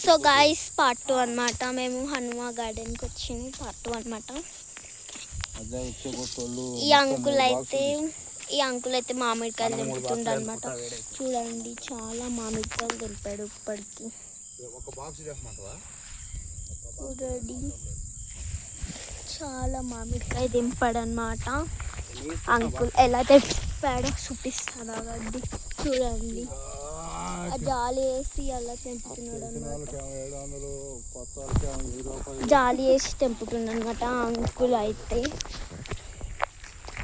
So guys part 2 అనమాట. మేము హనుమా గార్డెన్కి వచ్చింది పార్ట్ 2 అనమాట. ఈ అంకుల్ అయితే మామిడికాయలు తెంపుతుండ అనమాట. చూడండి చాలా మామిడికాయలు తెంపాడు ఇప్పటికి. చూడండి చాలా మామిడికాయ తెంపాడు అనమాట. అంకుల్ ఎలా తెంపాడో చూపిస్తాను గడ్డి. చూడండి జాలి వేసి అలా తెంపుతున్నాడు అనమాట. జాలి వేసి తెంపుతున్నాడు అనమాట అంకుల్ అయితే.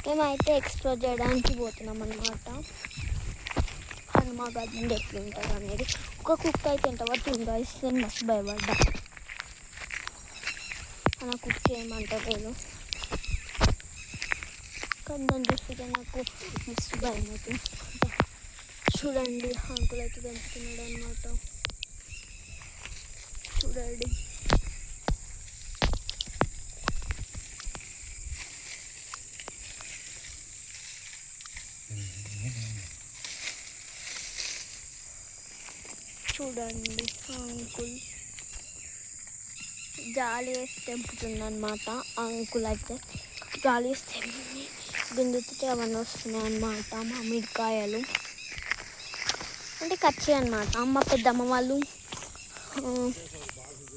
మేమైతే ఎక్స్ప్లోర్ చేయడానికి పోతున్నాం అనమాట. హనుమా గార్డెన్ ఎట్లుంటుంది అనేది. ఒక కుక్క అయితే ఎంత పడుతుంది ఇస్తే మస్తు భయపడ్డా. నా కుక్క ఏమంటలేదు కానీ దాన్ని చూస్తే నాకు మస్తు భయం అవుతుంది. చూడండి అంకుల్ అయితే తెంపుతున్నాడు అనమాట. చూడండి చూడండి అంకుల్ జాలి వేసి తెంపుతుంది అనమాట. అంకుల్ అయితే జాలి వేసి తెంపి గుంజుతుంటే అవన్నీ వస్తున్నాయి అన్నమాట మామిడికాయలు. అంటే కచ్చి అనమాట. అమ్మ పెద్దమ్మ వాళ్ళు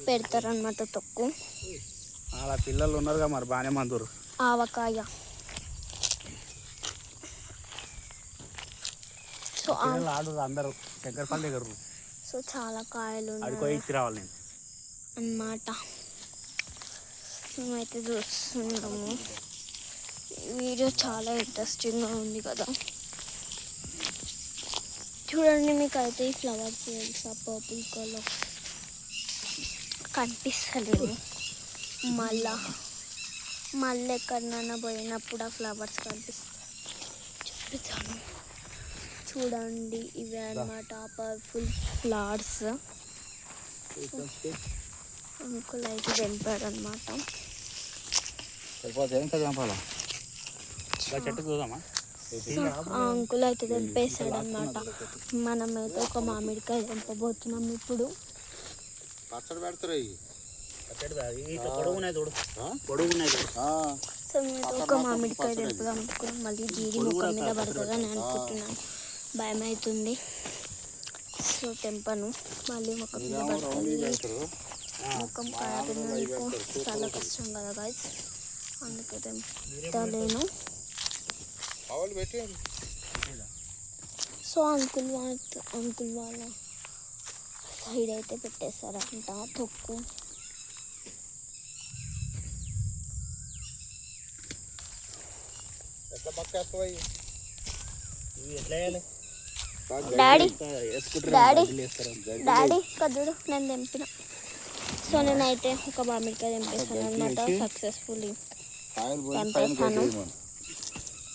పెడతారనమాట తొక్కు. అలా పిల్లలు ఉన్నారుగా మరి బాగానే మందురు. ఆవకాయ. సో అందరూ చక్కెరపల్లి దగ్గర. సో చాలా కాయలు రావాలి అన్నమాట. మేమైతే చూస్తున్నాము. వీడియో చాలా ఇంట్రెస్టింగ్గా ఉంది కదా. చూడండి మీకు అయితే ఈ ఫ్లవర్స్ తెలుసా పర్పుల్ కలర్ కనిపిస్తలేదు. మళ్ళీ ఎక్కడైనా పోయినప్పుడు ఆ ఫ్లవర్స్ కనిపిస్తాయి చూపిస్తాను. చూడండి ఇవే అన్నమాట పర్పుల్ ఫ్లవర్స్. అంకుల్ అయితే తెంపాడు అనమాట. అంకుల్ అయితే తెంపేశాడు అనమాట. మనమైతే ఒక మామిడికాయ తెంపబోతున్నాం ఇప్పుడు. సో మేము ఒక మామిడికాయ తెంపుదాం అనుకున్నాం. మళ్ళీ జీడి ముఖం మీద పడుతుందని అనుకుంటున్నాను. భయం అవుతుంది. సో తెంపను. మళ్ళీ ముఖం మీద పడుతుంది. ముఖం ఖరాబ్ చాలా కష్టం కదా గాయస్. అందుకే తెంపలేను. సో అంకుల్ వాళ్ళ సైడ్ అయితే పెట్టేశారంట తొక్కు. డాడీ కదుడు నేను తెంపిన. సో నేనైతే ఒక మామిడికాయ తెంపేస్తాను అనమాట. సక్సెస్ఫుల్లీ తెంపేస్తాను.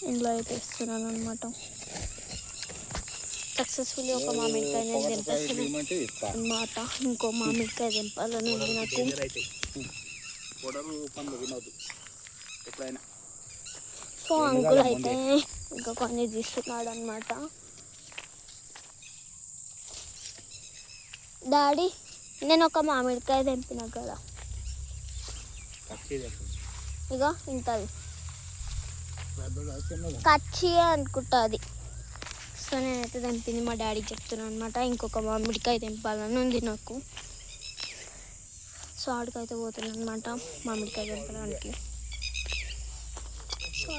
ఇంట్లో అయితే ఇస్తున్నాను అనమాట. సక్సెస్ఫుల్లీ ఒక మామిడికాయ నేను తెంపేస్తాను అనమాట. ఇంకో మామిడికాయ తెంపాలని ఉంది నాకు. సో అంకుల్ అయితే ఇంకా కొన్ని తీస్తున్నాడు అనమాట. డాడీ నేను ఒక మామిడికాయ తెంపిన కదా ఇక ఇంతది కచ్చి అనుకుంటుంది. సో నేనైతే తెంపింది మా డాడీ చెప్తున్నాను అనమాట. ఇంకొక మామిడికాయ తెంపాలని ఉంది నాకు. సో ఆడికైతే పోతున్నాను అనమాట మామిడికాయ తెంపడానికి. సో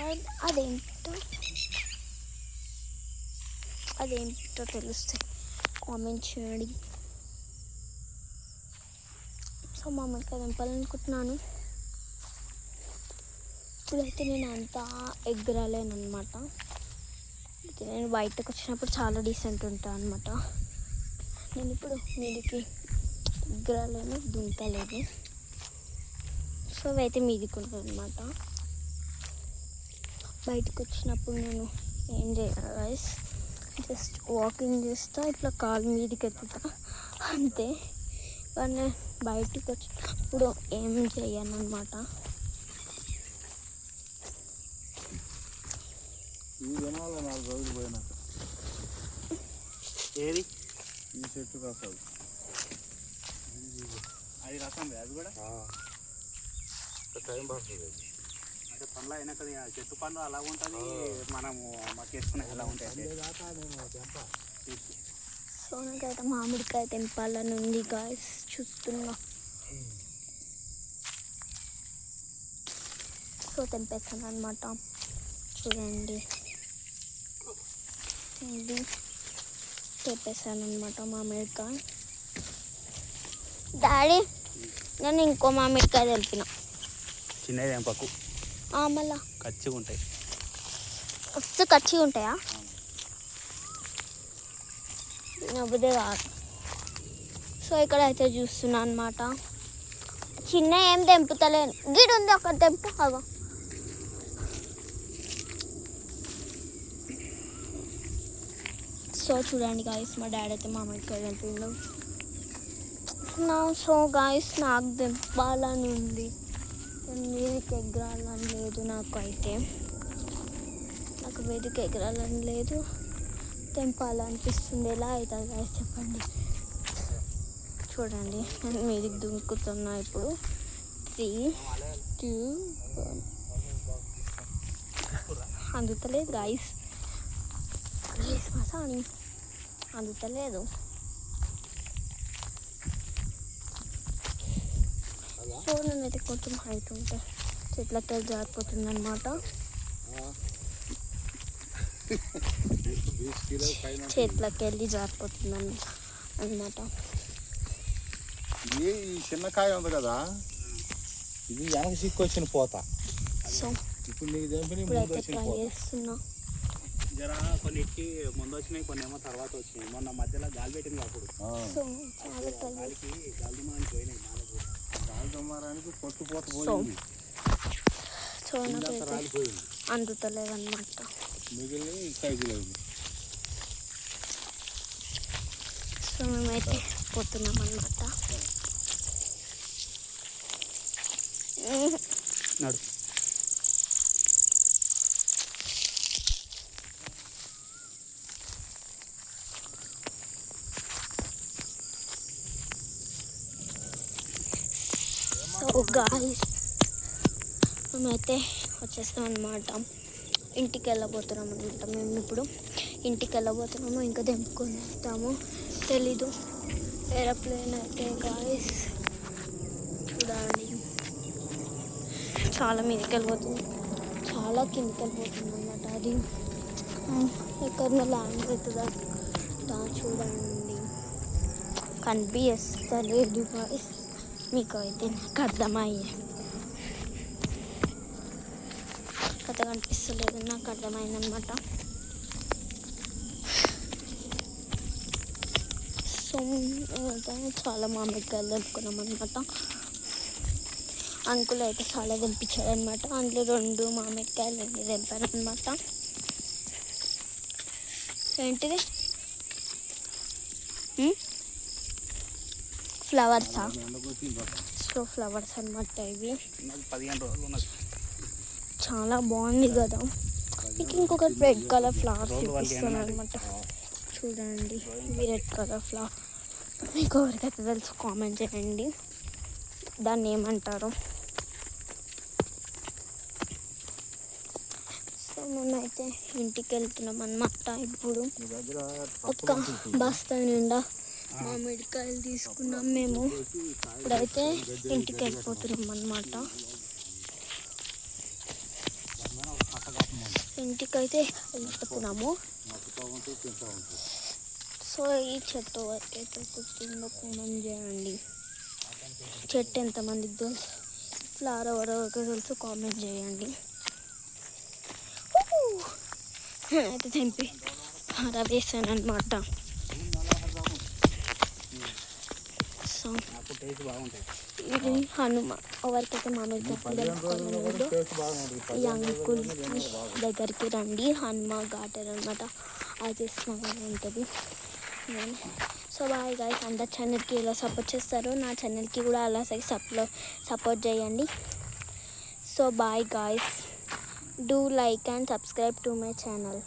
అదేంటో తెలుస్తే కామెంట్ చేయండి. సో మామిడికాయ తెంపాలనుకుంటున్నాను. ఇప్పుడైతే నేను అంతా ఎగ్గరాలేను అనమాట. నేను బయటకు వచ్చినప్పుడు చాలా డీసెంట్ ఉంటాను అనమాట. నేను ఇప్పుడు మీదికి ఎగ్గరాలేను, దుంకలేదు. సో అయితే మీదికి ఉంటాను అనమాట. బయటకు వచ్చినప్పుడు నేను ఏం చేయను గైస్, జస్ట్ వాకింగ్ చేస్తా, ఇట్లా కాలు మీదికి ఎత్తుతా అంతే. కానీ బయటకు వచ్చినప్పుడు ఏం చేయను అనమాట. ఏది ఈ చెట్టు కాదు రసం అది కూడా టైం పడుతుంది. అంటే పండ్లు అయినాక చెట్టు పండ్లు అలా ఉంటుంది, మనము మక్కేసుకునే ఎలా ఉంటాయి. సో నాకైతే మామిడికాయ తెంపాలని ఉంది గాయస్, చూస్తున్నా. సో తెంపేస్తాను అనమాట. చూడండి, ఇది తెంపేస్తాను అనమాట మామిడికాయ. డాడీ, నేను ఇంకో మామిడికాయ తెంపిన. చిన్నది తెంపకు, మళ్ళా కచ్చిగా ఉంటాయి. వస్తే కచ్చిగా ఉంటాయా? నవ్వుదే కాదు. సో ఇక్కడ అయితే చూస్తున్నా అనమాట. చిన్న ఏం తెంపుతలేను. గిడ్ ఉంది ఒక తెంపు. అగో సో చూడండి గాయస్, మా డాడీ అయితే మామిడికాయ తెంపిండు. సో గాయస్, నాకు తెంపాలని ఉంది, మీదికి ఎగరాలని లేదు. నాకు వేదిక ఎగరాలని లేదు, తెంపాలనిపిస్తుంది. ఎలా అవుతుంది గాయస్ చెప్పండి. చూడండి, నేను మీదికి దుంకుతున్నా ఇప్పుడు. 3, 2, 1. అందుతలేదు గాయస్, మసాని అందుతలేదు. సో నేనైతే కొంచెం హైట్ ఉంటే చెట్లకి జారిపోతుంది అనమాట. చేతులకి వెళ్ళి జారిపోతుంది అనమాట. ఈ చిన్నకాయ ఉంది కదా, ఇది వెనక సిక్కొచ్చిన పోత. సో ఇప్పుడు నీకు తెంపి ఇప్పుడైతే ట్రై చేస్తున్నా. జరా కొన్ని ఎక్కి ముందు వచ్చినాయి, కొన్ని ఏమో తర్వాత వచ్చినాయి. మొన్న మధ్యలో గాలి పెట్టింది అప్పుడు. సో చాలా ట్రై గాలికి గాలి దుమ్మానికి పోయినాయి. గాలి దుమ్మారానికి పొట్టు పోత పోయింది, సో నాకైతే రాలిపోయింది. అందుతలేదు అనమాట. మిగిలిన సైజులేదు. సో మేమైతే పోతున్నాం అనమాట. నడు సో గాయ్స్, మేమైతే వచ్చేస్తాం అనమాట. ఇంటికి వెళ్ళబోతున్నాం అనమాట. మేము ఇప్పుడు ఇంటికి వెళ్ళబోతున్నాము, ఇంకా తెంపుకొని వస్తాము తెలీదు. ఏరోప్లేన్ అయితే గాయ్స్ చూడండి, చాలా మీదకి వెళ్ళిపోతుంది, చాలా కిందకి వెళ్ళిపోతుంది అనమాట. అది ఎక్కడన్నా ల్యాండ్ అవుతుందా చూడండి, కనిపిస్తలేదు గాయ్స్. మీకు అయితే నాకు అర్థమయ్యే కథ కనిపిస్తలేదు, నాకు అర్థమైందనమాట. సో చాలా మామిడికాయలు తెంపుకున్నాం అనమాట. అంకుల్ అయితే చాలా తెంపించాడు అనమాట. అందులో 2 మామిడికాయలు తెంపారు అనమాట. ఏంటిది? ఫ్లవర్సా? సో ఫ్లవర్స్ అనమాట ఇవి. 15 రోజులు ఉన్నది. చాలా బాగుంది కదా. మీకు ఇంకొకటి రెడ్ కలర్ ఫ్లవర్స్ చూపిస్తాను అనమాట. చూడండి, ఇవి రెడ్ కలర్ ఫ్లవర్. మీకు ఎవరికైతే తెలుసు కామెంట్ చేయండి, దాన్ని ఏమంటారు. సో మేమైతే ఇంటికి వెళ్తున్నాం అన్నమాట. ఇప్పుడు ఒక బస్తా నిండా మామిడికాయలు తీసుకున్నాం మేము. ఇప్పుడైతే ఇంటికి వెళ్ళిపోతున్నాం అన్నమాట. ఇంటికైతే వెళ్ళిపోతున్నాము. సో ఈ చెట్టు వరకైతే కూర్చుందో కామెంట్ చేయండి. చెట్టు ఎంతమందికి తెలుసు, ఫ్లవర్ ఎవరెవరికి తెలుసు కామెంట్ చేయండి. అయితే తెంపి వేసాను అనమాట. సో ఇది హనుమ ఎవరికైతే మామిడికాయలు తెంపుకోవాలనుకుందో ఈ అంకుల్ దగ్గరికి రండి. హనుమ ఘాటర్ అనమాట, అది స్నానం ఉంటుంది. సో బాయ్ గాయ్స్, అందరి ఛానల్కి ఎలా సపోర్ట్ చేస్తారో నా ఛానల్కి కూడా అలా సపోర్ట్ చేయండి. So bye guys, do like and subscribe to my channel.